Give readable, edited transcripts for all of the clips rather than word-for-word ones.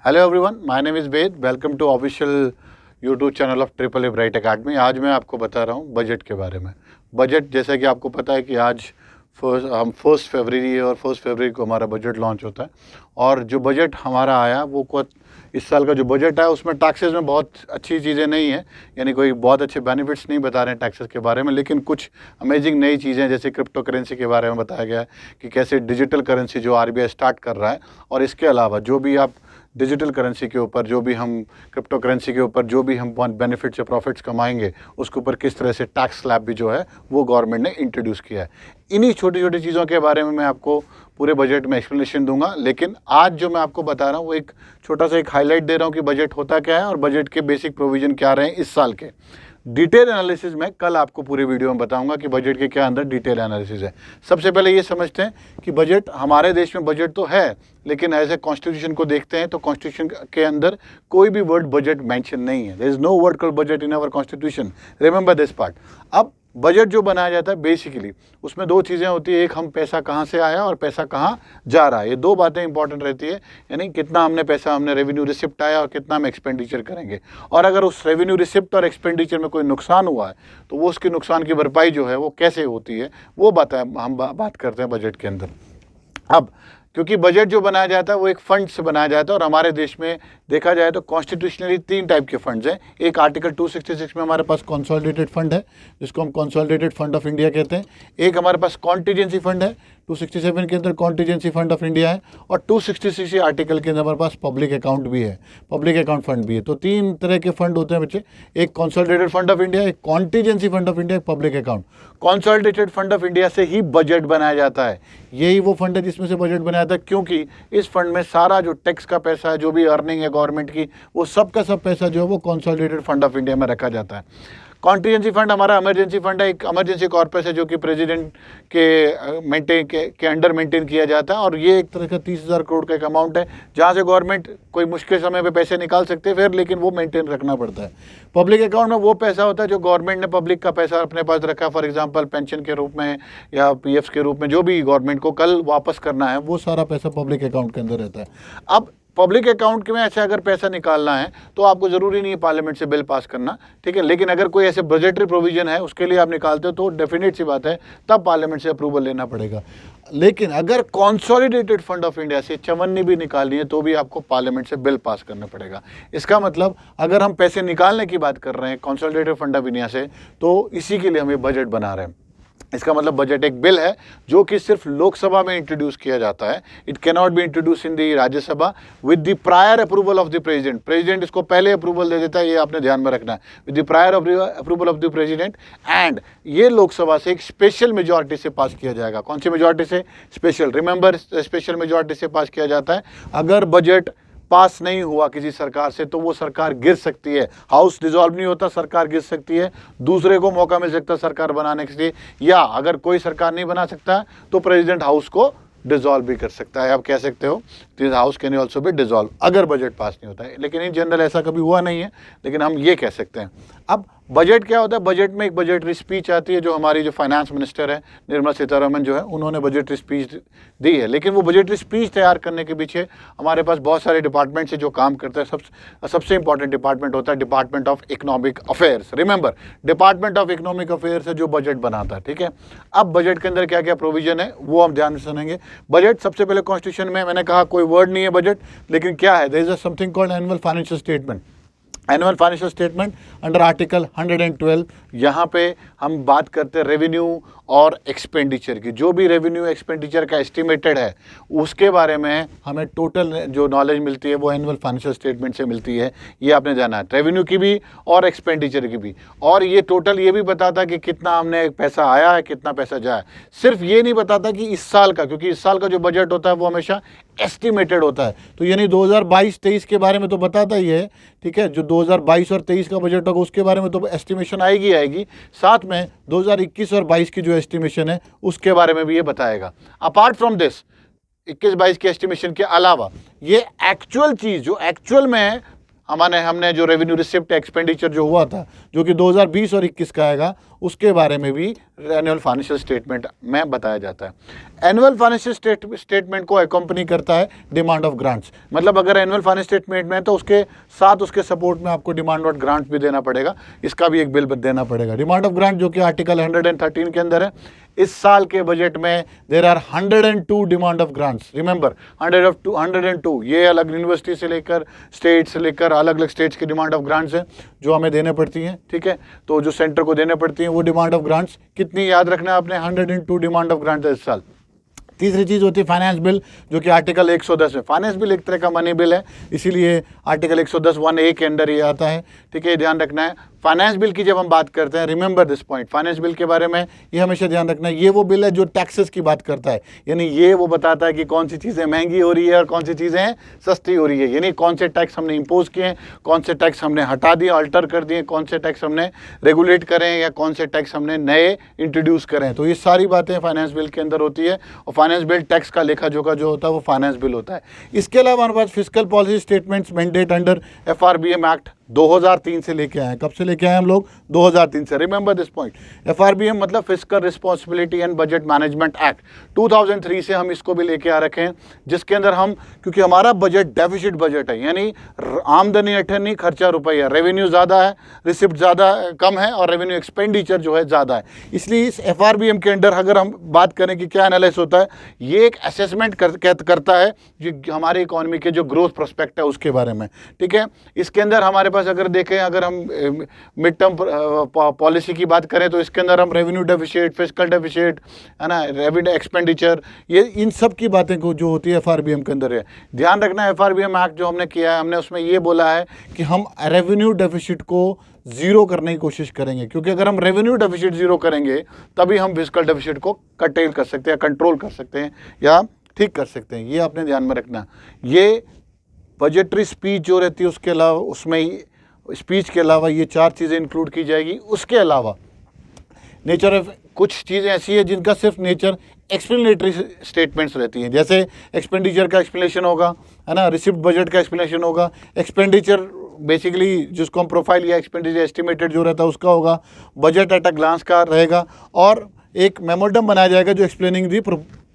Hello everyone, my name is Ved. Welcome to official YouTube channel of triple A bright academy. आज मैं आपको बता रहा हूँ बजट के बारे में। बजट, जैसा कि आपको पता है कि आज फर्स्ट फरवरी है और 1 फरवरी को हमारा बजट लॉन्च होता है। और जो बजट हमारा आया वो इस साल का जो बजट आया उसमें टैक्सेस में बहुत अच्छी चीज़ें नहीं है, यानी कोई बहुत अच्छे बेनिफिट्स नहीं बता रहे हैं टैक्सेस के बारे में, लेकिन कुछ अमेजिंग नई चीज़ें जैसे क्रिप्टो करेंसी के बारे में बताया गया है कि कैसे डिजिटल करेंसी जो आरबीआई स्टार्ट कर रहा है, और इसके अलावा जो भी आप डिजिटल करेंसी के ऊपर, जो भी हम क्रिप्टो करेंसी के ऊपर जो भी हम बेनिफिट्स या प्रॉफिट्स कमाएंगे उसके ऊपर किस तरह से टैक्स स्लैब भी जो है वो गवर्नमेंट ने इंट्रोड्यूस किया है। इन्हीं छोटी छोटी चीज़ों के बारे में मैं आपको पूरे बजट में एक्सप्लेनेशन दूंगा, लेकिन आज जो मैं आपको बता रहा हूँ वो एक छोटा सा एक हाईलाइट दे रहा हूँ कि बजट होता क्या है और बजट के बेसिक प्रोविजन क्या रहे हैं इस साल के। डिटेल एनालिसिस में कल आपको पूरे वीडियो में बताऊंगा कि बजट के क्या अंदर डिटेल एनालिसिस है। सबसे पहले ये समझते हैं कि बजट, हमारे देश में बजट तो है, लेकिन ऐसे कॉन्स्टिट्यूशन को देखते हैं तो कॉन्स्टिट्यूशन के अंदर कोई भी वर्ड बजट मेंशन नहीं है। There is no word called budget in our constitution, remember this part. अब बजट जो बनाया जाता है बेसिकली उसमें दो चीज़ें होती है, एक हम पैसा कहाँ से आया और पैसा कहाँ जा रहा है। ये दो बातें इंपॉर्टेंट रहती है, यानी कितना हमने रेवेन्यू रिसिप्ट आया और कितना हम एक्सपेंडिचर करेंगे। और अगर उस रेवेन्यू रिसिप्ट और एक्सपेंडिचर में कोई नुकसान हुआ है तो वो उसके नुकसान की भरपाई जो है वो कैसे होती है, वो हम बात करते हैं बजट के अंदर। अब क्योंकि बजट जो बनाया जाता है वो एक फंड से बनाया जाता है, और हमारे देश में देखा जाए तो कॉन्स्टिट्यूशनली 3 टाइप के फंड्स हैं। एक आर्टिकल 266 में हमारे पास कंसोलिडेटेड फंड है, जिसको हम कंसोलिडेटेड फंड ऑफ इंडिया कहते हैं। एक हमारे पास कॉन्टीजेंसी फंड है, 267 के अंदर कॉन्टीजेंसी फंड ऑफ इंडिया है, और 266 आर्टिकल के अंदर हमारे पास पब्लिक अकाउंट भी है, पब्लिक अकाउंट फंड भी है। तो 3 तरह के फंड होते हैं बच्चे, एक कंसोलिडेटेड फंड ऑफ इंडिया, एक कॉन्टीजेंसी फंड ऑफ इंडिया, एक public account. Consolidated fund of India से ही बजट बनाया जाता है, यही वो फंड है जिसमें से बजट बनाया जाता है, क्योंकि इस फंड में सारा जो टैक्स का पैसा है, जो भी अर्निंग है गवर्नमेंट की, वो सब का सब पैसा जो है वो कंसोलिडेटेड फंड ऑफ इंडिया में रखा जाता है। कॉन्टीजेंसी फंड हमारा इमरजेंसी फंड है, एक इमरजेंसी कॉर्पस है जो कि प्रेसिडेंट के अंडर मेंटेन किया जाता है, और ये एक तरह का 30,000 करोड़ का एक अमाउंट है जहाँ से गवर्नमेंट कोई मुश्किल समय पे पैसे निकाल सकते हैं फिर, लेकिन वो मेंटेन रखना पड़ता है। पब्लिक अकाउंट में वो पैसा होता है जो गवर्नमेंट ने पब्लिक का पैसा अपने पास रखा, फॉर एग्जाम्पल पेंशन के रूप में या पीएफ के रूप में, जो भी गवर्नमेंट को कल वापस करना है वो सारा पैसा पब्लिक अकाउंट के अंदर रहता है। अब पब्लिक अकाउंट में ऐसे अगर पैसा निकालना है तो आपको ज़रूरी नहीं है पार्लियामेंट से बिल पास करना, ठीक है, लेकिन अगर कोई ऐसे बजटरी प्रोविजन है उसके लिए आप निकालते हो तो डेफिनेट सी बात है तब पार्लियामेंट से अप्रूवल लेना पड़ेगा। लेकिन अगर कंसोलिडेटेड फंड ऑफ इंडिया से चवन्नी भी निकालनी है तो भी आपको पार्लियामेंट से बिल पास करना पड़ेगा। इसका मतलब अगर हम पैसे निकालने की बात कर रहे हैं कंसोलिडेटेड फंड ऑफ इंडिया से, तो इसी के लिए हम ये बजट बना रहे हैं। इसका मतलब बजट एक बिल है जो कि सिर्फ लोकसभा में इंट्रोड्यूस किया जाता है। It can not be introduce in the Rajya Sabha with the prior approval of the president. President इसको पहले अप्रूवल दे देता है, ये आपने ध्यान में रखना है, with the prior approval of the president. And ये लोकसभा से एक स्पेशल मेजॉरिटी से पास किया जाएगा। कौन सी मेजॉरिटी से? स्पेशल। रिमेंबर, स्पेशल मेजॉरिटी से पास किया जाता है। अगर बजट पास नहीं हुआ किसी सरकार से तो वो सरकार गिर सकती है। हाउस डिसॉल्व नहीं होता, सरकार गिर सकती है, दूसरे को मौका मिल सकता है सरकार बनाने के लिए, या अगर कोई सरकार नहीं बना सकता तो प्रेसिडेंट हाउस को डिसॉल्व भी कर सकता है। आप कह सकते हो this house can also be dissolve अगर बजट पास नहीं होता है, लेकिन इन जनरल ऐसा कभी हुआ नहीं है, लेकिन हम ये कह सकते हैं। अब बजट क्या होता है? बजट में एक बजटरी स्पीच आती है, जो हमारी जो फाइनेंस मिनिस्टर है निर्मला सीतारमण जो है, उन्होंने बजटरी स्पीच दी है। लेकिन वो बजटरी स्पीच तैयार करने के पीछे हमारे पास बहुत सारे डिपार्टमेंट से जो काम करते हैं, सबसे इंपॉर्टेंट डिपार्टमेंट होता है department of economic affairs. Remember, department of economic affairs है जो बजट बनाता है, ठीक है। अब बजट के अंदर क्या क्या प्रोविजन है वो हम ध्यान से सुनेंगे। बजट सबसे पहले कॉन्स्टिट्यूशन में, मैंने कहा कोई वर्ड नहीं है बजट, लेकिन क्या है? There is something called annual financial statement. Annual financial statement under article 112, यहाँ पे हम बात करते हैं रेवेन्यू और एक्सपेंडिचर की। जो भी रेवेन्यू एक्सपेंडिचर का एस्टिमेटेड है उसके बारे में हमें टोटल जो नॉलेज मिलती है वो एनुअल फाइनेंशियल स्टेटमेंट से मिलती है। ये आपने जाना है, रेवेन्यू की भी और एक्सपेंडिचर की भी। और ये टोटल ये भी बताता कि कितना हमने पैसा आया है, कितना पैसा जाए। सिर्फ ये नहीं बताता कि इस साल का, क्योंकि इस साल का जो बजट होता है वो हमेशा एस्टिमेटेड होता है, तो यानी 2022-23 के बारे में तो बताता ही है, ठीक है। जो 2022 और 23 का बजट होगा उसके बारे में तो एस्टिमेशन आएगी, साथ में 2021 और 22 की जो एस्टिमेशन है उसके बारे में भी ये बताएगा। अपार्ट फ्रॉम दिस, 21-22 के एस्टिमेशन के अलावा ये एक्चुअल चीज़ जो एक्चुअल में है, हमने जो रेवेन्यू रिसिप्ट एक्सपेंडिचर जो हुआ था, जो कि 2020 और 21 का आएगा, उसके बारे में भी एनुअल फाइनेंशियल स्टेटमेंट में बताया जाता है। एनुअल फाइनेंशियल स्टेटमेंट को अकम्पनी करता है डिमांड ऑफ ग्रांट्स, मतलब अगर एनुअल फाइनेंशियल स्टेटमेंट में है तो उसके साथ उसके सपोर्ट में आपको डिमांड ऑफ ग्रांट्स भी देना पड़ेगा, इसका भी एक बिल देना पड़ेगा। डिमांड ऑफ ग्रांट जो कि आर्टिकल 113 के अंदर है। इस साल के बजट में there are 102 demand of grants, remember 102, ये अलग यूनिवर्सिटी से लेकर स्टेट से लेकर अलग अलग स्टेट्स की डिमांड ऑफ ग्रांट्स है जो हमें देने पड़ती हैं, ठीक है। तो जो सेंटर को देने पड़ती हैं वो डिमांड ऑफ ग्रांट्स कितनी याद रखना है आपने, 102 डिमांड ऑफ ग्रांट्स है इस साल। तीसरी चीज़ होती है फाइनेंस बिल, जो कि आर्टिकल 110 है। फाइनेंस बिल एक तरह का मनी बिल है, इसीलिए आर्टिकल 110(1)(a) के अंडर ये आता है, ठीक है, ध्यान रखना है। फाइनेंस बिल की जब हम बात करते हैं, remember this point, finance bill के बारे में ये हमेशा ध्यान रखना है, ये वो बिल है जो टैक्सेस की बात करता है, यानी ये वो बताता है कि कौन सी चीज़ें महंगी हो रही है और कौन सी चीज़ें सस्ती हो रही है, यानी कौन से टैक्स हमने इम्पोज किए हैं, कौन से टैक्स हमने हटा दिए, अल्टर कर दिए, कौन से टैक्स हमने रेगुलेट करें या कौन से टैक्स हमने नए इंट्रोड्यूस करें। तो ये सारी बातें फाइनेंस बिल के अंदर होती है, और फाइनेंस बिल टैक्स का लेखा जोखा जो होता है वो फाइनेंस बिल होता है। इसके अलावा हमारे पास fiscal policy statements mandate under FRBM act 2003 से लेके आए हैं। कब से लेके आए हम लोग, 2003 से। रिमेंबर दिस पॉइंट, FRBM मतलब fiscal responsibility and budget management act 2003 से हम इसको भी लेके आ रखे हैं, जिसके अंदर हम, क्योंकि हमारा बजट डेफिसिट बजट है, यानी आमदनी 18 खर्चा रुपया, रेवेन्यू ज़्यादा है, रिसिप्ट ज़्यादा कम है और रेवेन्यू एक्सपेंडिचर जो है ज़्यादा है। इसलिए इस FRBM के अंडर अगर हम बात करें कि क्या एनालिसिस होता है, ये एक असेसमेंट करता है जो हमारे इकोनॉमी के जो ग्रोथ प्रोस्पेक्ट है उसके बारे में, ठीक है। इसके अंदर हमारे पास अगर देखें, अगर हम मिड टर्म पॉलिसी की बात करें तो इसके अंदर हम रेवेन्यू डेफिसिट, फिस्कल डेफिसिट, है ना, रेवेन्यू एक्सपेंडिचर, ये इन सब की बातें को जो होती है FRBM के अंदर है। ध्यान रखना है, FRBM एक्ट जो हमने किया है, हमने उसमें ये बोला है कि हम रेवेन्यू डेफिसिट को ज़ीरो करने की कोशिश करेंगे, क्योंकि अगर हम रेवेन्यू डेफिसिट ज़ीरो करेंगे तभी हम फिस्कल डेफिसिट को कर्टेल कर सकते हैं, कंट्रोल कर सकते हैं या ठीक कर सकते हैं। ये आपने ध्यान में रखना। ये बजटरी स्पीच जो रहती है उसके अलावा, उसमें स्पीच के अलावा ये 4 चीज़ें इंक्लूड की जाएगी। उसके अलावा नेचर ऑफ कुछ चीज़ें ऐसी है जिनका सिर्फ नेचर एक्सप्लेनेटरी स्टेटमेंट्स रहती हैं, जैसे एक्सपेंडिचर का एक्सप्लेनेशन होगा, है ना, रिसिप्ट बजट का एक्सप्लेनेशन होगा, एक्सपेंडिचर बेसिकली जिसको हम प्रोफाइल या एक्सपेंडिचर एस्टिमेटेड जो रहता है उसका होगा, बजट एट अ ग्लांस का रहेगा, और एक मेमोरेंडम बनाया जाएगा जो explaining the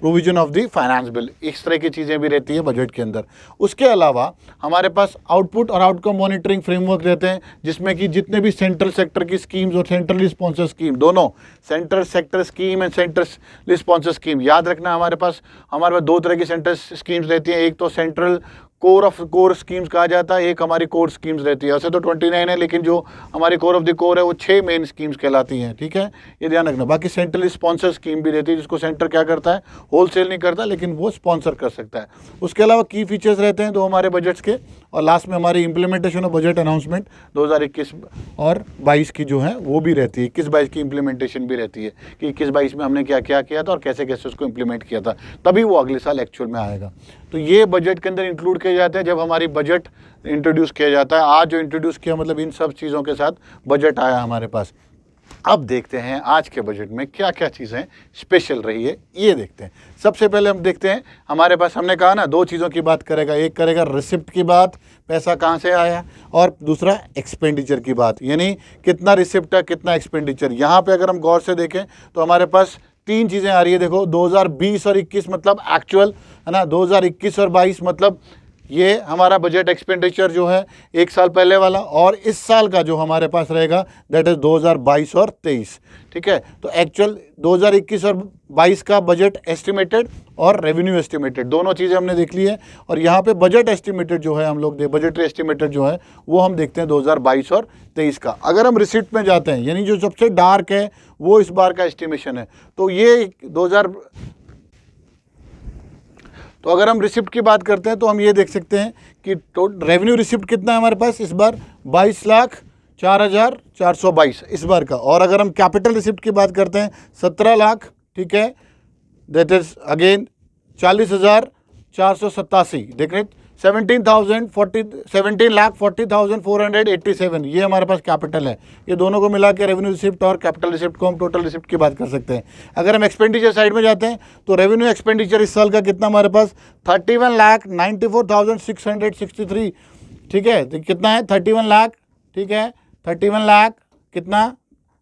provision of the finance bill. इस तरह की चीज़ें भी रहती है बजट के अंदर। उसके अलावा हमारे पास आउटपुट और आउटकम मॉनिटरिंग फ्रेमवर्क रहते हैं, जिसमें कि जितने भी सेंट्रल सेक्टर की स्कीम्स और सेंट्रली स्पॉन्सर स्कीम, दोनों central sector scheme and centrally sponsor scheme, याद रखना हमारे पास 2 तरह की सेंट्रल स्कीम्स रहती हैं। एक तो सेंट्रल कोर स्कीम्स कहा जाता है, एक हमारी कोर स्कीम्स रहती है। वैसे तो 29 है, लेकिन जो हमारी कोर ऑफ द कोर है वो 6 मेन स्कीम्स कहलाती हैं, ठीक है, ये ध्यान रखना। बाकी सेंट्रली स्पॉन्सर स्कीम भी रहती है, जिसको सेंटर क्या करता है, होलसेल नहीं करता, लेकिन वो स्पॉन्सर कर सकता है। उसके अलावा की फीचर्स रहते हैं 2 हमारे बजट्स के, और लास्ट में हमारी इम्प्लीमेंटेशन ऑफ बजट अनाउंसमेंट 2021 और 22 की जो है वो भी रहती है। 21-22 की इम्प्लीमेंटेशन भी रहती है कि 21-22 में हमने क्या क्या किया था और कैसे कैसे उसको इम्प्लीमेंट किया था, तभी वो अगले साल एक्चुअल में आएगा। तो ये बजट के अंदर इंक्लूड किए जाते हैं जब हमारी बजट इंट्रोड्यूस किया जाता है। आज जो इंट्रोड्यूस किया, मतलब इन सब चीज़ों के साथ बजट आया हमारे पास। अब देखते हैं आज के बजट में क्या क्या चीज़ें स्पेशल रही है, ये देखते हैं। सबसे पहले हम देखते हैं, हमारे पास हमने कहा ना 2 चीज़ों की बात करेगा, एक करेगा रिसिप्ट की बात, पैसा कहाँ से आया, और दूसरा एक्सपेंडिचर की बात, यानी कितना रिसिप्ट है कितना एक्सपेंडिचर। यहाँ पे अगर हम गौर से देखें तो हमारे पास 3 चीज़ें आ रही है। देखो 2020 और 21 मतलब एक्चुअल, है ना, 2021 और 22 मतलब ये हमारा बजट एक्सपेंडिचर जो है 1 साल पहले वाला, और इस साल का जो हमारे पास रहेगा दैट इज़ 2022 और 23, ठीक है। तो एक्चुअल 2021 और 22 का बजट एस्टिमेटेड और रेवेन्यू एस्टिमेटेड दोनों चीज़ें हमने देख ली है। और यहाँ पे बजट एस्टिमेटेड जो है हम लोग बजट एस्टिमेटेड जो है वो हम देखते हैं 2022 और 23 का। अगर हम रिसिप्ट में जाते हैं, यानी जो सबसे डार्क है वो इस बार का एस्टिमेशन है, तो ये तो अगर हम रिसिप्ट की बात करते हैं तो हम ये देख सकते हैं कि रेवेन्यू रिसिप्ट कितना है हमारे पास इस बार, 22,04,422 इस बार का। और अगर हम कैपिटल रिसिप्ट की बात करते हैं 17 लाख, ठीक है, दैट इज अगेन 40,487, देख रहे 17,40,487 ये हमारे पास कैपिटल है। ये दोनों को मिला के रेवेन्यू रिसिप्ट और कैपिटल रिसिप्ट को हम टोटल रिसिप्ट की बात कर सकते हैं। अगर हम एक्सपेंडिचर साइड में जाते हैं तो रेवेन्यू एक्सपेंडिचर इस साल का कितना हमारे पास 31,94,663, ठीक है, तो कितना है 31 लाख, ठीक है, 31 लाख कितना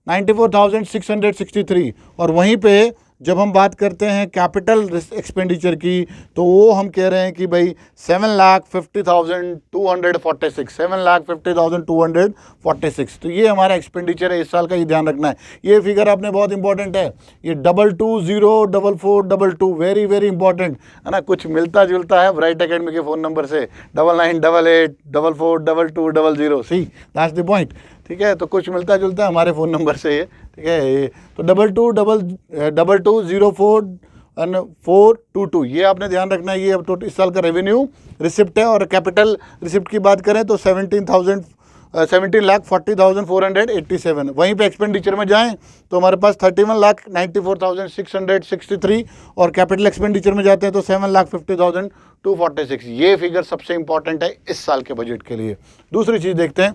94,663। और वहीं पे जब हम बात करते हैं कैपिटल एक्सपेंडिचर की, तो वो हम कह रहे हैं कि भाई 7,50,246, 7,50,246। तो ये हमारा एक्सपेंडिचर है इस साल का, ये ध्यान रखना है। ये फिगर आपने बहुत इंपॉर्टेंट है, ये 22044422, वेरी वेरी इंपॉर्टेंट है ना। कुछ मिलता जुलता है ब्राइट एकेडमी के फ़ोन नंबर से, 9988842200। सी दैट्स द पॉइंट, ठीक है। तो कुछ मिलता जुलता है हमारे फ़ोन नंबर से ये, ठीक है। ये तो 220422, ये आपने ध्यान रखना है। ये अब तो इस साल का रेवेन्यू रिसिप्ट है। और कैपिटल रिसिप्ट की बात करें तो 17,40,487। वहीं पे एक्सपेंडिचर में जाएं तो हमारे पास 31,94,663, और कैपिटल एक्सपेंडिचर में जाते हैं तो 7,50,246। ये फिगर सबसे इंपॉर्टेंट है इस साल के बजट के लिए। दूसरी चीज़ देखते हैं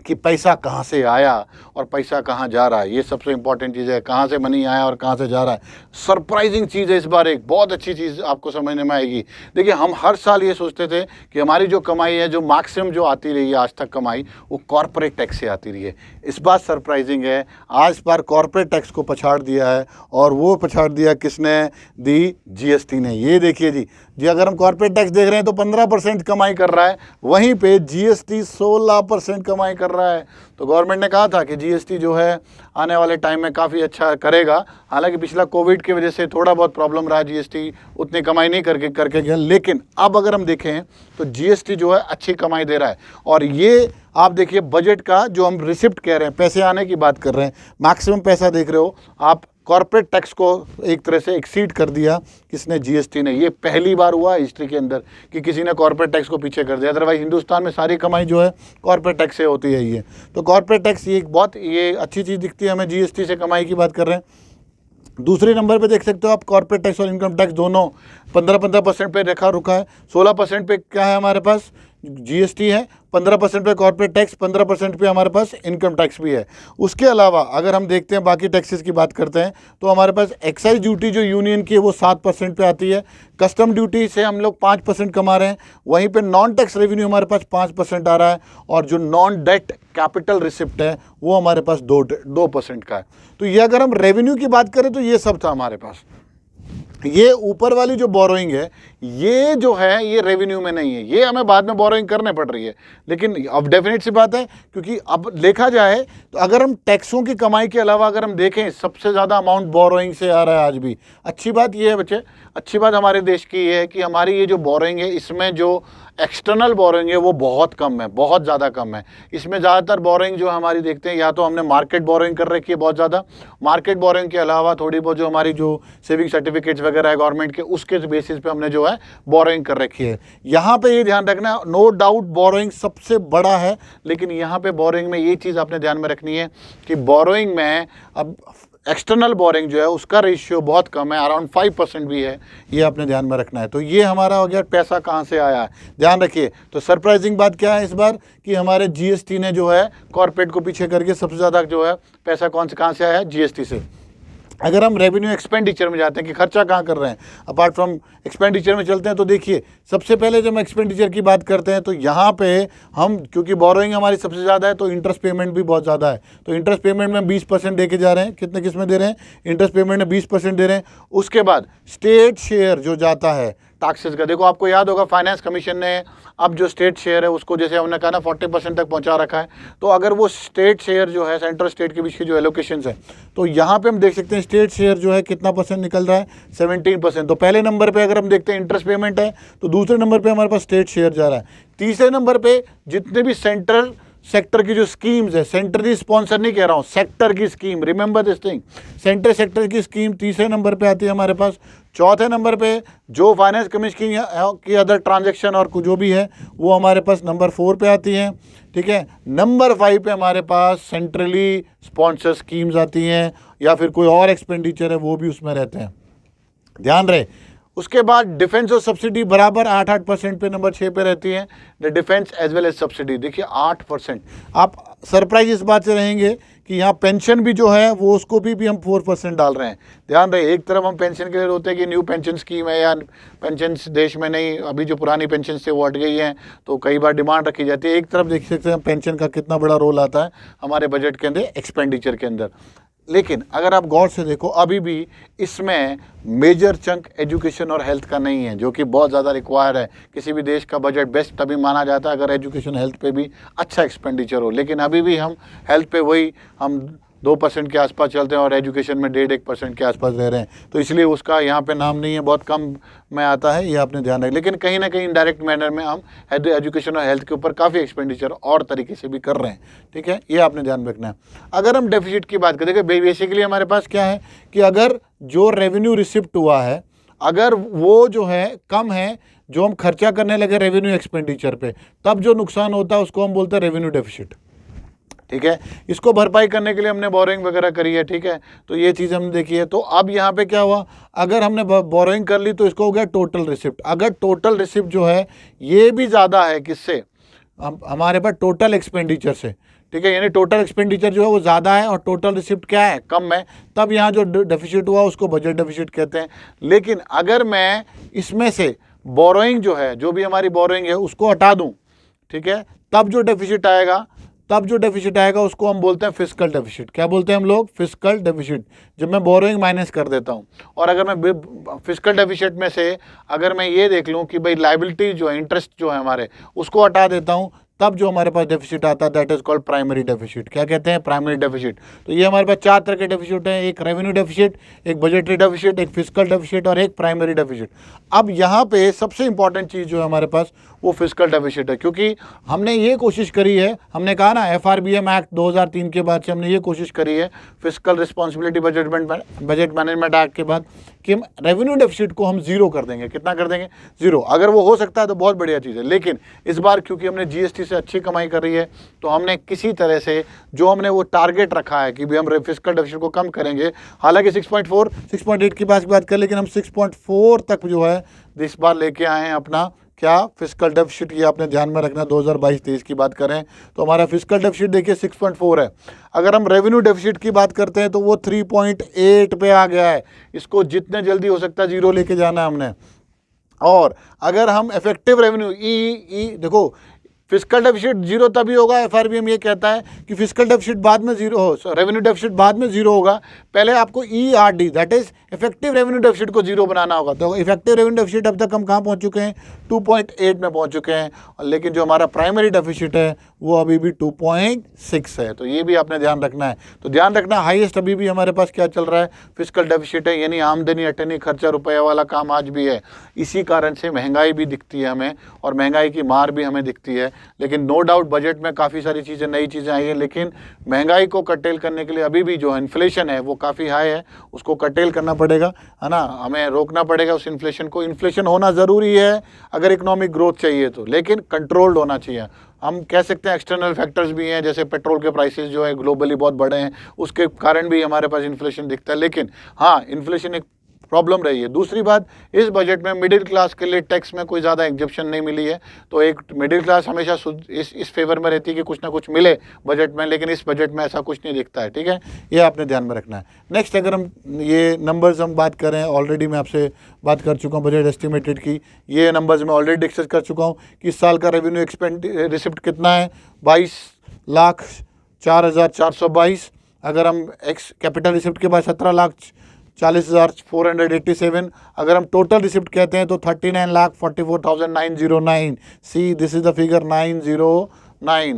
कि पैसा कहाँ से आया और पैसा कहाँ जा रहा है। ये सबसे इंपॉर्टेंट चीज़ है, कहाँ से मनी आया और कहाँ से जा रहा है। सरप्राइजिंग चीज़ है इस बार, एक बहुत अच्छी चीज़ आपको समझने में आएगी। देखिए, हम हर साल ये सोचते थे कि हमारी जो कमाई है, जो मैक्सिमम जो आती रही है आज तक कमाई, वो कॉर्पोरेट टैक्स से आती रही है। इस बार सरप्राइजिंग है, आज बार कॉर्पोरेट टैक्स को पछाड़ दिया है। और वो पछाड़ दिया किसने दी? जीएसटी ने। ये देखिए जी, अगर हम कॉर्पोरेट टैक्स देख रहे हैं तो 15% कमाई कर रहा है, वहीं पे जीएसटी 16% कमाई कर रहा है। तो गवर्नमेंट ने कहा था कि जीएसटी जो है आने वाले टाइम में काफ़ी अच्छा करेगा। हालांकि पिछला कोविड की वजह से थोड़ा बहुत प्रॉब्लम रहा, जीएसटी उतनी कमाई नहीं करके गया, लेकिन अब अगर हम देखें तो जीएसटी जो है अच्छी कमाई दे रहा है। और ये आप देखिए बजट का जो हम रिसिप्ट कह रहे हैं, पैसे आने की बात कर रहे हैं, मैक्सिमम पैसा देख रहे हो आप, कॉर्पोरेट टैक्स को एक तरह से एक्सीड कर दिया किसने? जीएसटी ने। ये पहली बार हुआ हिस्ट्री के अंदर कि किसी ने कॉर्पोरेट टैक्स को पीछे कर दिया। अदरवाइज हिंदुस्तान में सारी कमाई जो है कॉर्पोरेट टैक्स से होती है। ये तो कॉर्पोरेट टैक्स ये एक बहुत ये अच्छी चीज़ दिखती है हमें, जीएसटी से कमाई की बात कर रहे हैं। दूसरे नंबर पे देख सकते हो आप, कॉर्पोरेट टैक्स और इनकम टैक्स दोनों 15% पे रेखा रुका है। 16% पे क्या है हमारे पास? जीएसटी है, 15% पे कॉर्पोरेट टैक्स, 15% पे हमारे पास इनकम टैक्स भी है। उसके अलावा अगर हम देखते हैं बाकी टैक्सेस की बात करते हैं तो हमारे पास एक्साइज ड्यूटी जो यूनियन की है वो 7% पे आती है। कस्टम ड्यूटी से हम लोग 5% कमा रहे हैं। वहीं पे नॉन टैक्स रेवेन्यू हमारे पास 5% आ रहा है। और जो नॉन डेट कैपिटल रिसिप्ट है वो हमारे पास 2% का है। तो ये अगर हम रेवेन्यू की बात करें तो ये सब था हमारे पास। ये ऊपर वाली जो बोरोइंग है, ये जो है ये रेवेन्यू में नहीं है, ये हमें बाद में बोरोइंग करने पड़ रही है। लेकिन अब डेफिनेट सी बात है, क्योंकि अब देखा जाए तो अगर हम टैक्सों की कमाई के अलावा अगर हम देखें, सबसे ज़्यादा अमाउंट बोरोइंग से आ रहा है आज भी। अच्छी बात ये है बच्चे, अच्छी बात हमारे देश की ये है कि हमारी ये जो बोरोइंग है, इसमें जो एक्सटर्नल बोरोइंग है वो बहुत कम है, बहुत ज़्यादा कम है। इसमें ज़्यादातर बोरोइंग जो हमारी देखते हैं, या तो हमने मार्केट बोरोइंग कर रखी है बहुत ज़्यादा, मार्केट बोरोइंग के अलावा थोड़ी बहुत जो हमारी जो सेविंग सर्टिफिकेट्स वगैरह है गवर्नमेंट के, उसके बेसिस पे हमने जो है बोरोइंग कर रखी है। यहाँ पे ये ध्यान रखना, नो डाउट बोरोइंग सबसे बड़ा है, लेकिन यहाँ पे बोरोइंग में ये चीज़ आपने ध्यान में रखनी है कि बोरोइंग में अब एक्सटर्नल बोरिंग जो है उसका रेशियो बहुत कम है, अराउंड 5% भी है। ये आपने ध्यान में रखना है। तो ये हमारा हो गया पैसा कहाँ से आया है, ध्यान रखिए। तो सरप्राइजिंग बात क्या है इस बार कि हमारे जीएसटी ने जो है कॉर्पोरेट को पीछे करके सबसे ज़्यादा जो है पैसा कहाँ से आया है? जीएसटी से। अगर हम रेवेन्यू एक्सपेंडिचर में जाते हैं कि खर्चा कहाँ कर रहे हैं, अपार्ट फ्रॉम एक्सपेंडिचर में चलते हैं, तो देखिए सबसे पहले जब हम एक्सपेंडिचर की बात करते हैं तो यहाँ पे हम, क्योंकि बोरोइंग हमारी सबसे ज़्यादा है तो इंटरेस्ट पेमेंट भी बहुत ज़्यादा है। तो इंटरेस्ट पेमेंट में 20% दे के जा रहे हैं। किस में दे रहे हैं? इंटरेस्ट पेमेंट में 20% दे रहे हैं। उसके बाद स्टेट शेयर जो जाता है टैक्सेस का, देखो आपको याद होगा फाइनेंस कमीशन ने अब जो स्टेट शेयर है उसको, जैसे हमने कहा ना, 40% तक पहुंचा रखा है। तो अगर वो स्टेट शेयर जो है, सेंट्रल स्टेट के बीच की जो एलोकेशंस है, तो यहाँ पे हम देख सकते हैं स्टेट शेयर जो है कितना परसेंट निकल रहा है? 17%। तो पहले नंबर पे अगर हम देखते हैं इंटरेस्ट पेमेंट है, तो दूसरे नंबर पे हमारे पास स्टेट शेयर जा रहा है। तीसरे नंबर पे जितने भी सेंट्रल सेक्टर की जो स्कीम्स है, सेंट्रली स्पॉन्सर नहीं कह रहा हूँ, सेक्टर की scheme, remember this thing, central sector की स्कीम तीसरे नंबर पे आती है हमारे पास। चौथे नंबर पे जो फाइनेंस कमीशन की अदर ट्रांजैक्शन और जो भी है वो हमारे पास नंबर 4 पे आती हैं, ठीक है। नंबर 5 पे हमारे पास सेंट्रली स्पॉन्सर स्कीम्स आती हैं, या फिर कोई और एक्सपेंडिचर है वो भी उसमें रहते हैं, ध्यान रहे। उसके बाद डिफेंस और सब्सिडी बराबर 8% पे नंबर 6 पे रहती है, the defence as well as subsidy. देखिए 8%। आप सरप्राइज इस बात से रहेंगे कि यहाँ पेंशन भी जो है वो उसको भी हम 4% डाल रहे हैं। ध्यान रहे, एक तरफ हम पेंशन के लिए रोते हैं कि न्यू पेंशन स्कीम है या पेंशन देश में नहीं, अभी जो पुरानी पेंशन से वो हट गई हैं तो कई बार डिमांड रखी जाती है। एक तरफ देख सकते हैं पेंशन का कितना बड़ा रोल आता है हमारे बजट के अंदर, एक्सपेंडिचर के अंदर। लेकिन अगर आप गौर से देखो अभी भी इसमें मेजर चंक एजुकेशन और हेल्थ का नहीं है, जो कि बहुत ज़्यादा रिक्वायर है। किसी भी देश का बजट बेस्ट तभी माना जाता है अगर एजुकेशन हेल्थ पे भी अच्छा एक्सपेंडिचर हो, लेकिन अभी भी हम हेल्थ पे वही हम 2% के आसपास चलते हैं और एजुकेशन में 1.5% के आसपास रह रहे हैं, तो इसलिए उसका यहाँ पे नाम नहीं है, बहुत कम में आता है, ये आपने ध्यान रखा। लेकिन कहीं ना कहीं इनडायरेक्ट मैनर में हम एजुकेशन और हेल्थ के ऊपर काफ़ी एक्सपेंडिचर और तरीके से भी कर रहे हैं, ठीक है, ये आपने ध्यान रखना है। अगर हम डेफिसिट की बात करें, देखिए बेसिकली हमारे पास क्या है कि अगर जो रेवेन्यू रिसिप्ट हुआ है अगर वो जो है कम है, जो हम खर्चा करने लगे रेवेन्यू एक्सपेंडिचर पे, तब जो नुकसान होता है उसको हम बोलते हैं रेवेन्यू डेफिसिट, ठीक है। इसको भरपाई करने के लिए हमने बोरोइंग वगैरह करी है, ठीक है, तो ये चीज़ हमने देखी है। तो अब यहाँ पे क्या हुआ, अगर हमने बोरोइंग कर ली तो इसको हो गया टोटल रिसिप्ट। अगर टोटल रिसिप्ट जो है ये भी ज़्यादा है किससे, हमारे पास टोटल एक्सपेंडिचर से, ठीक है, यानी टोटल एक्सपेंडिचर जो है वो ज़्यादा है और टोटल रिसिप्ट क्या है, कम है, तब यहाँ जो डेफिसिट हुआ उसको बजट डेफिसिट कहते हैं। लेकिन अगर मैं इसमें से बोरोइंग जो है, जो भी हमारी बोरोइंग है उसको हटा दूँ, ठीक है, तब जो डेफिसिट आएगा उसको हम बोलते हैं फिस्कल डेफिसिट। क्या बोलते हैं हम लोग, फिस्कल डेफिसिट, जब मैं बोरोइंग माइनस कर देता हूँ। और अगर मैं फिस्कल डेफिसिट में से अगर मैं ये देख लूँ कि भाई लाइबिलिटी जो है, इंटरेस्ट जो है हमारे, उसको हटा देता हूँ, तब जो हमारे पास डेफिसिट आता है that is called primary deficit. क्या कहते हैं, प्राइमरी डेफिसिट। तो ये हमारे पास 4 तरह के डेफिसिट हैं, एक रेवेन्यू डेफिसिट, एक बजटरी डेफिसिट, एक फिस्कल डेफिसिट और एक प्राइमरी डेफिसिट। अब यहाँ पे सबसे इंपॉर्टेंट चीज़ जो है हमारे पास वो फिस्कल डेफिसिट है, क्योंकि हमने ये कोशिश करी है, हमने कहा ना FRBM एक्ट 2003 के बाद से हमने ये कोशिश करी है fiscal responsibility budget management act के बाद कि रेवेन्यू डेफिसिट को हम जीरो कर देंगे। कितना कर देंगे, जीरो। अगर वो हो सकता है तो बहुत बढ़िया चीज़ है, लेकिन इस बार क्योंकि हमने GST से अच्छी कमाई कर रही है तो हमने किसी तरह से जो हमने वो टारगेट रखा है कि भी हम फिस्कल डेफिसिट को कम करेंगे, हालांकि 6.4 6.8 की बात कर, लेकिन हम 6.4 तक जो है इस बार लेके आए हैं अपना क्या, फिस्कल डेफिसिट। ये आपने ध्यान में रखना, 2022-23 की बात करें तो हमारा फिस्कल डेफिसिट देखिए 6.4 है। अगर हम रेवेन्यू डेफिसिट की बात करते हैं तो वो 3.8 पे आ गया है। इसको जितने जल्दी हो सकता है जीरो लेके जाना है हमने। और अगर हम इफेक्टिव रेवेन्यू देखो, फिस्कल डेफिसिट जीरो तभी होगा, FRBM ये कहता है कि फिस्कल डेफिसिट बाद में जीरो हो, रेवेन्यू डेफिसिट बाद में जीरो होगा, पहले आपको ERD that is effective revenue deficit को जीरो बनाना होगा। तो इफेक्टिव रेवेन्यू डेफिसिट अब तक हम कहाँ पहुँच चुके हैं, 2.8 में पहुँच चुके हैं, लेकिन जो हमारा प्राइमरी डेफिसिट है वो अभी भी 2.6 है। तो ये भी आपने ध्यान रखना है। तो ध्यान रखना, हाईएस्ट अभी भी हमारे पास क्या चल रहा है, फिस्कल डेफिसिट है, यानी आमदनी अटनी खर्चा रुपया वाला काम आज भी है। इसी कारण से महंगाई भी दिखती है हमें और महंगाई की मार भी हमें दिखती है। लेकिन नो डाउट बजट में काफ़ी सारी चीज़ें, नई चीज़ें आई हैं, लेकिन महंगाई को कटेल करने के लिए अभी भी जो इन्फ्लेशन है वो काफ़ी हाई है, उसको कटेल करना पड़ेगा, है ना, हमें रोकना पड़ेगा उस इन्फ्लेशन को। इन्फ्लेशन होना ज़रूरी है अगर इकोनॉमिक ग्रोथ चाहिए तो, लेकिन कंट्रोल्ड होना चाहिए। हम कह सकते हैं एक्सटर्नल फैक्टर्स भी हैं, जैसे पेट्रोल के प्राइसेस जो है ग्लोबली बहुत बढ़े हैं, उसके कारण भी हमारे पास इन्फ्लेशन दिखता है। लेकिन हाँ, इन्फ्लेशन एक प्रॉब्लम रही है। दूसरी बात, इस बजट में मिडिल क्लास के लिए टैक्स में कोई ज़्यादा एग्जेप्शन नहीं मिली है, तो एक मिडिल क्लास हमेशा इस फेवर में रहती है कि कुछ ना कुछ मिले बजट में, लेकिन इस बजट में ऐसा कुछ नहीं दिखता है, ठीक है, ये आपने ध्यान में रखना है। नेक्स्ट, अगर हम ये नंबर्स हम बात करें, ऑलरेडी मैं आपसे बात कर चुका हूँ बजट एस्टिमेटेड की, ये नंबर्स मैं ऑलरेडी डिस्कस कर चुका हूँ कि इस साल का रेवेन्यू रिसिप्ट कितना है, 22,04,422। अगर हम कैपिटल रिसिप्ट के बाद 17,40,487। अगर हम टोटल रिसिप्ट कहते हैं तो 39,44,909। See this is the figure 909।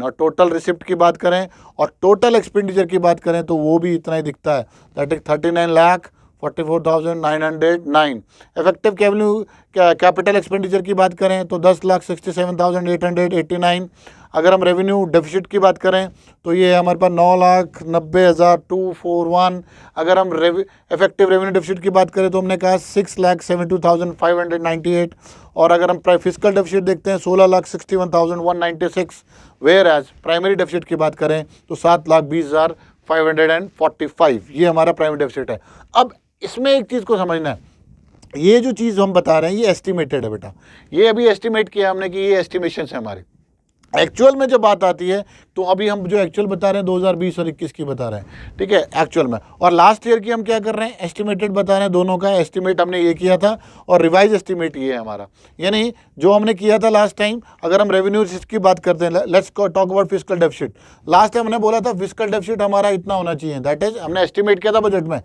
और टोटल रिसिप्ट की बात करें और टोटल एक्सपेंडिचर की बात करें तो वो भी इतना ही दिखता है, that is 39,44,909। Effective capital expenditure की बात करें तो 10,67,889। अगर हम रेवेन्यू डेफिसिट की बात करें तो ये हमारे पास 9,90,241। अगर हम इफेक्टिव रेवेन्यू डेफिसिट की बात करें तो हमने कहा 6,72,598। और अगर हम फिस्कल डेफिसिट देखते हैं 16,61,196। वेयर एज प्राइमरी डेफिसिट की बात करें तो 7,20,545। ये हमारा प्राइमरी डेफिसिट है। अब इसमें एक चीज़ को समझना है, ये जो चीज़ हम बता रहे हैं ये एस्टिमेटेड है बेटा, ये अभी एस्टिमेट किया हमने कि ये एस्टिमेशन है हमारे, एक्चुअल में जब बात आती है तो अभी हम जो एक्चुअल बता रहे हैं 2020 और 21 की बता रहे हैं, ठीक है, एक्चुअल में। और लास्ट ईयर की हम क्या कर रहे हैं, एस्टिमेटेड बता रहे हैं। दोनों का एस्टिमेट हमने ये किया था और रिवाइज एस्टिमेट ये है हमारा, यानी जो हमने किया था लास्ट टाइम। अगर हम रेवेन्यू की बात करते हैं, let's talk about fiscal deficit. Last time हमने बोला था फिस्कल डेफिसिट हमारा इतना होना चाहिए, दैट इज हमने एस्टिमेट किया था बजट में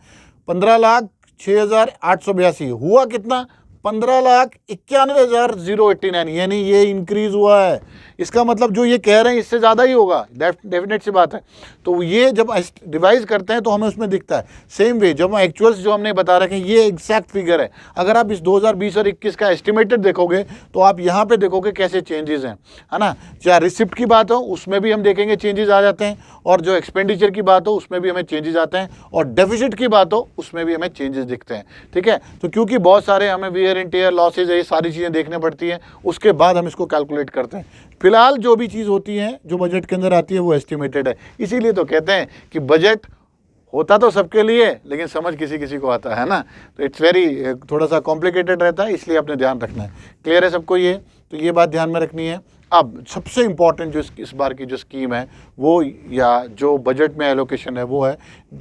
15,06,882। हुआ कितना, 15,91,089, यानी ये इंक्रीज हुआ है। इसका मतलब जो ये कह रहे हैं इससे ज़्यादा ही होगा, डेफिनेट सी बात है। तो ये जब रिवाइज करते हैं तो हमें उसमें दिखता है। सेम वे जब एक्चुअल्स जो हमने बता रखे हैं ये एग्जैक्ट फिगर है। अगर आप इस 2020 और 21 का एस्टिमेटेड देखोगे तो आप यहाँ पे देखोगे कैसे चेंजेस हैं, है ना। चाहे रिसिप्ट की बात हो उसमें भी हम देखेंगे चेंजेस आ जाते हैं, और जो एक्सपेंडिचर की बात हो उसमें भी हमें चेंजेस आते हैं, और डेफिसिट की बात हो उसमें भी हमें चेंजेस दिखते हैं, ठीक है। तो क्योंकि बहुत सारे हमें वियर एंड टियर, लॉसेज, ये सारी चीज़ें देखने पड़ती हैं, उसके बाद हम इसको कैलकुलेट करते हैं। फिलहाल जो भी चीज़ होती है जो बजट के अंदर आती है वो एस्टिमेटेड है। इसीलिए तो कहते हैं कि बजट होता तो सबके लिए लेकिन समझ किसी किसी को आता है ना। तो इट्स वेरी थोड़ा सा कॉम्प्लिकेटेड रहता है, इसलिए आपने ध्यान रखना है। क्लियर है सबको ये, तो ये बात ध्यान में रखनी है। अब सबसे इम्पॉर्टेंट जो इस बार की जो स्कीम है वो, या जो बजट में एलोकेशन है वो है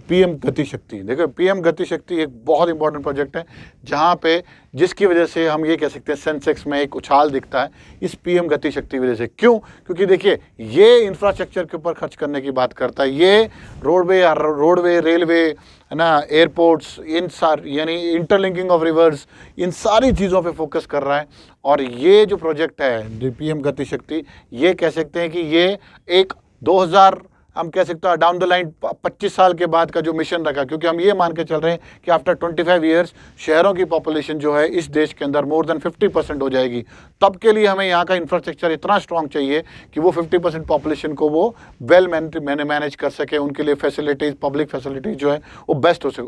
पीएम गति शक्ति। देखो पीएम गति शक्ति एक बहुत इंपॉर्टेंट प्रोजेक्ट है, जहाँ पे जिसकी वजह से हम ये कह सकते हैं सेंसेक्स में एक उछाल दिखता है इस पीएम गति शक्ति की वजह से। क्यों? क्योंकि देखिए ये इंफ्रास्ट्रक्चर के ऊपर खर्च करने की बात करता है, ये रोडवे, रेलवे, है ना, एयरपोर्ट्स, इन यानी इंटरलिंकिंग ऑफ रिवर्स, इन सारी चीज़ों पे फोकस कर रहा है। और ये जो प्रोजेक्ट है पीएम गति शक्ति, ये कह सकते हैं कि ये एक 2000 हम कह सकते हैं डाउन द लाइन 25 साल के बाद का जो मिशन रखा, क्योंकि हम ये मान के चल रहे हैं कि आफ्टर 25 ईयर्स शहरों की पॉपुलेशन जो है इस देश के अंदर मोर देन 50% हो जाएगी। तब के लिए हमें यहाँ का इंफ्रास्ट्रक्चर इतना स्ट्रॉन्ग चाहिए कि वो 50% पॉपुलेशन को वो वेल मैनेज कर सके, उनके लिए फैसिलिटीज़, पब्लिक फैसिलिटीज़ जो है वो बेस्ट हो सके।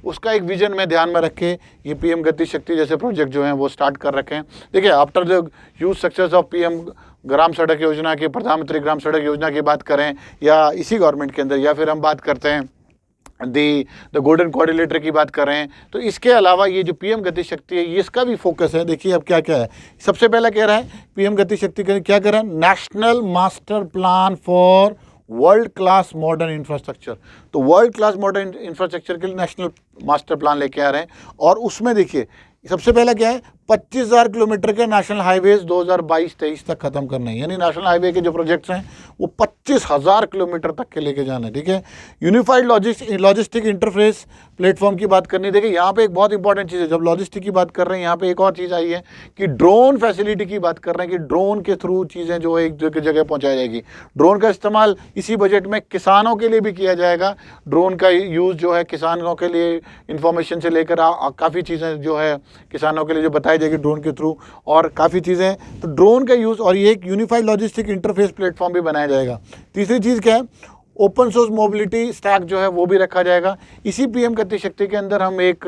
उसका एक विजन में ध्यान में रख के ये पीएम गति शक्ति जैसे प्रोजेक्ट जो हैं वो स्टार्ट कर रखे हैं। देखिए after the huge success of PM Gram Sadak Yojana की, प्रधानमंत्री ग्राम सड़क योजना की बात करें, या इसी गवर्नमेंट के अंदर, या फिर हम बात करते हैं द गोल्डन कोऑर्डिनेटर की बात कर रहे हैं, तो इसके अलावा ये जो पीएम गति शक्ति है ये इसका भी फोकस है। देखिए अब क्या क्या है। सबसे पहला कह रहा है पीएम गति शक्ति क्या कर रहा है, national master plan for world class modern infrastructure. तो वर्ल्ड क्लास मॉडर्न इंफ्रास्ट्रक्चर के लिए नेशनल मास्टर प्लान लेके आ रहे हैं। और उसमें देखिए सबसे पहला क्या है, 25,000 किलोमीटर के नेशनल हाईवेज 2022-23 तक खत्म करना है। यानी नेशनल हाईवे के जो प्रोजेक्ट्स हैं वो 25,000 किलोमीटर तक के लेके जाना है, ठीक है। यूनिफाइड लॉजिस्टिक इंटरफेस प्लेटफॉर्म की बात करनी। देखिए यहाँ पे एक बहुत इंपॉर्टेंट चीज़ है, जब लॉजिस्टिक की बात कर रहे हैं यहाँ पे एक और चीज़ आई है कि ड्रोन फैसिलिटी की बात कर रहे हैं, कि ड्रोन के थ्रू चीज़ें जो है एक जगह पहुँचाई जाएगी। ड्रोन का इस्तेमाल इसी बजट में किसानों के लिए भी किया जाएगा। ड्रोन का यूज़ जो है किसानों के लिए इंफॉर्मेशन से लेकर काफ़ी चीज़ें जो है किसानों के लिए जो बताई जाएगी ड्रोन के थ्रू, और काफ़ी चीज़ें। तो ड्रोन का यूज़, और ये एक यूनिफाइड लॉजिस्टिक इंटरफेस प्लेटफॉर्म भी बनाया जाएगा। तीसरी चीज़ क्या है, ओपन सोर्स मोबिलिटी स्टैक जो है वो भी रखा जाएगा। इसी पीएम गति शक्ति के अंदर हम एक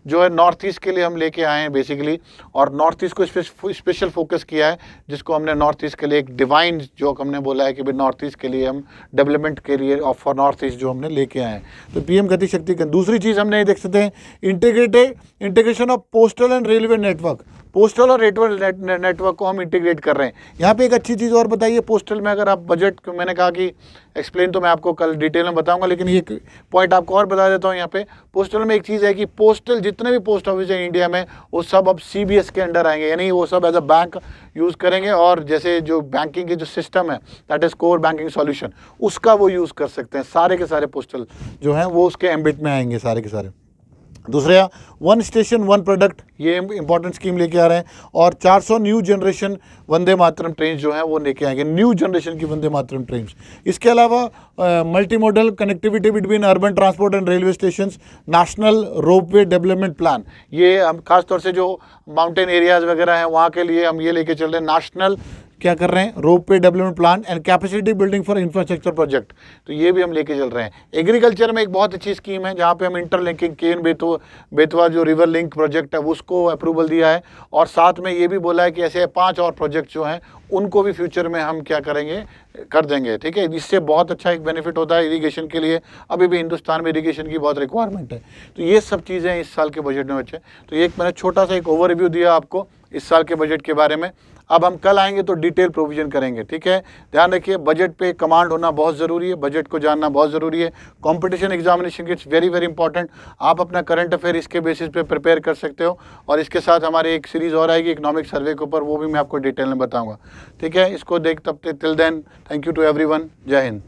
जो है नॉर्थ ईस्ट के लिए हम लेके आए हैं बेसिकली, और नॉर्थ ईस्ट को स्पेशल फोकस किया है, जिसको हमने नॉर्थ ईस्ट के लिए एक डिवाइन जो हमने बोला है कि भाई नॉर्थ ईस्ट के लिए हम डेवलपमेंट के लिए और फॉर नॉर्थ ईस्ट जो हमने लेके आए हैं। तो पीएम गति शक्ति के दूसरी चीज़ हमने देख सकते हैं integration of postal and railway network. Postal और रेलवे नेटवर्क को हम इंटीग्रेट कर रहे हैं। यहाँ पे एक अच्छी चीज़ और बताइए, पोस्टल में अगर आप बजट, मैंने कहा कि एक्सप्लेन तो मैं आपको कल डिटेल में बताऊंगा, लेकिन ये पॉइंट आपको और बता देता हूँ। यहाँ पे पोस्टल में एक चीज़ है कि पोस्टल जितने भी पोस्ट ऑफिस हैं इंडिया में वो सब अब CBS के अंडर आएंगे, यानी वो सब एज अ बैंक यूज़ करेंगे, और जैसे जो बैंकिंग के जो सिस्टम है that is core banking solution, उसका वो यूज़ कर सकते हैं। सारे के सारे पोस्टल जो हैं वो उसके एम्बिट में आएंगे सारे के सारे। दूसरा वन स्टेशन वन प्रोडक्ट, ये इंपॉर्टेंट स्कीम लेके आ रहे हैं। और 400 new generation Vande Mataram train जो हैं वो लेके आएंगे, न्यू जनरेशन की वंदे मातरम ट्रेन। इसके अलावा multi modal connectivity between urban transport and railway station, national ropeway development plan, ये हम खासतौर से जो माउंटेन एरियाज़ वगैरह हैं वहाँ के लिए हम ये लेके चल रहे हैं, नेशनल क्या कर रहे हैं, ropeway development plan and capacity building for infrastructure project. तो ये भी हम लेके चल रहे हैं। एग्रीकल्चर में एक बहुत अच्छी स्कीम है जहाँ पे हम इंटरलिंकिंग केन बेतवा जो रिवर लिंक प्रोजेक्ट है उसको अप्रूवल दिया है, और साथ में ये भी बोला है कि ऐसे 5 और प्रोजेक्ट जो हैं उनको भी फ्यूचर में हम क्या करेंगे, कर देंगे, ठीक है। इससे बहुत अच्छा एक बेनिफिट होता है इरिगेशन के लिए। अभी भी हिंदुस्तान में इरिगेशन की बहुत रिक्वायरमेंट है। तो ये सब चीज़ें इस साल के बजट में बचे। तो एक मैंने छोटा सा एक ओवरव्यू दिया आपको इस साल के बजट के बारे में। अब हम कल आएंगे तो डिटेल प्रोविजन करेंगे, ठीक है। ध्यान रखिए, बजट पे कमांड होना बहुत ज़रूरी है, बजट को जानना बहुत ज़रूरी है। Competition examination it's very very important. आप अपना करंट अफेयर इसके बेसिस पे प्रिपेयर कर सकते हो, और इसके साथ हमारी एक सीरीज़ और आएगी इकोनॉमिक सर्वे के ऊपर, वो भी मैं आपको डिटेल में बताऊँगा, ठीक है। इसको देख तब till then, thank you to everyone, जय हिंद।